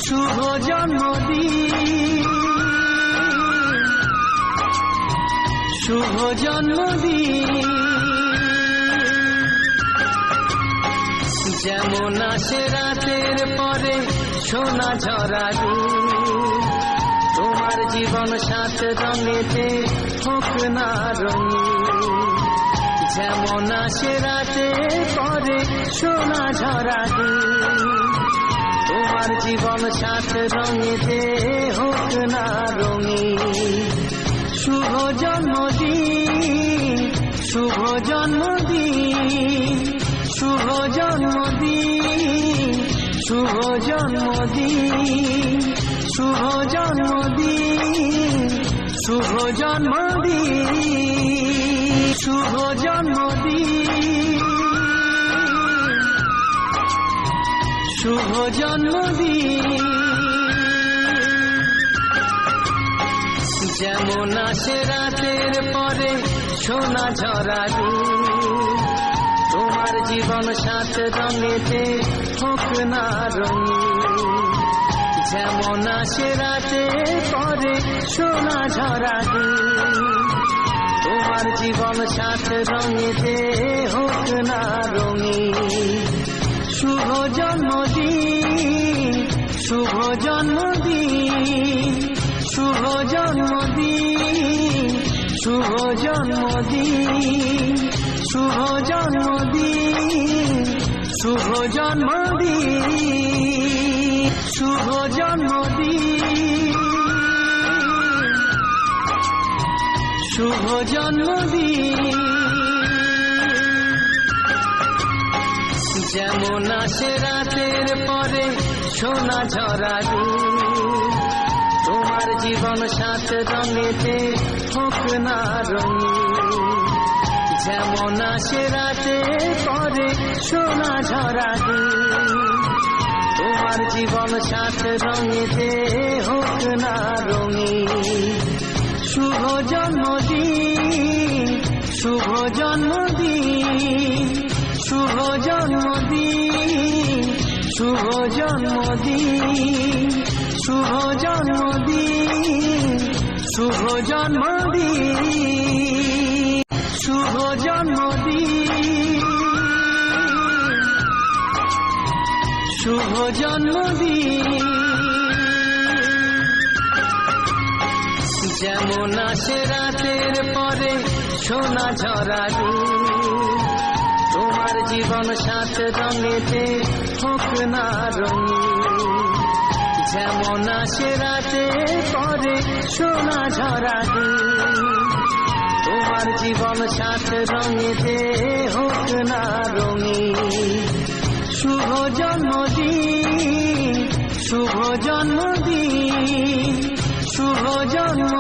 শুভ জন্মদিন, শুভ জন্মদিন। যেমন আসে রাতের পরে সোনা ঝরা দিন, তোমার জীবন সাত রঙেতে হোক না রঙিন। যেমন আসে রাতের পরে সোনা ঝরা দিন, তোমার জীবন সাত রঙেতে হোক না রঙিন। শুভ জন্মদিন, শুভ জন্মদিন, শুভ জন্মদিন, শুভ জন্মদিন, শুভ জন্মদিন, শুভ জন্মদিন, শুভ জন্মদিন, শুভ জন্মদিন। যেমন আসে রাতের পরে সোনা ঝরা দিন, তোমার জীবন সাত রঙেতে হোক না রঙিন। যেমন আসে রাতের পরে সোনা ঝরা দিন, তোমার জীবন সাত রঙেতে হোক না রঙিন। শুভ জন্মদিন, শুভ জন্মদিন, শুভ জন্মদিন, শুভ জন্মদিন, শুভ জন্মদিন, শুভ জন্মদিন, শুভ জন্মদিন, শুভ জন্মদিন। যেমন আসে রাতের পরে সোনা ঝরা দিন, তোমার জীবন সাত রঙেতে হোক না রঙিন। যেমন আসে রাতের পরে সোনা ঝরা দিন, তোমার জীবন সাত রঙেতে হোক না রঙিন। শুভ জন্মদিন, শুভ জন্মদিন, শুভ জন্মদিন, শুভ জন্মদিন, শুভ জন্মদিন, শুভ জন্মদিন, শুভ জন্মদিন, শুভ জন্মদিন। যেমন আসে রাতের পরে সোনা ঝরা দিন, তোমার জীবন সাত রঙেতে হোক না রঙিন। যেমন আসে রাতের পরে সোনা ঝরা দিন, তোমার জীবন সাত রঙেতে হোক না রঙিন। শুভ জন্মদিন, শুভ জন্মদিন, শুভ জন্ম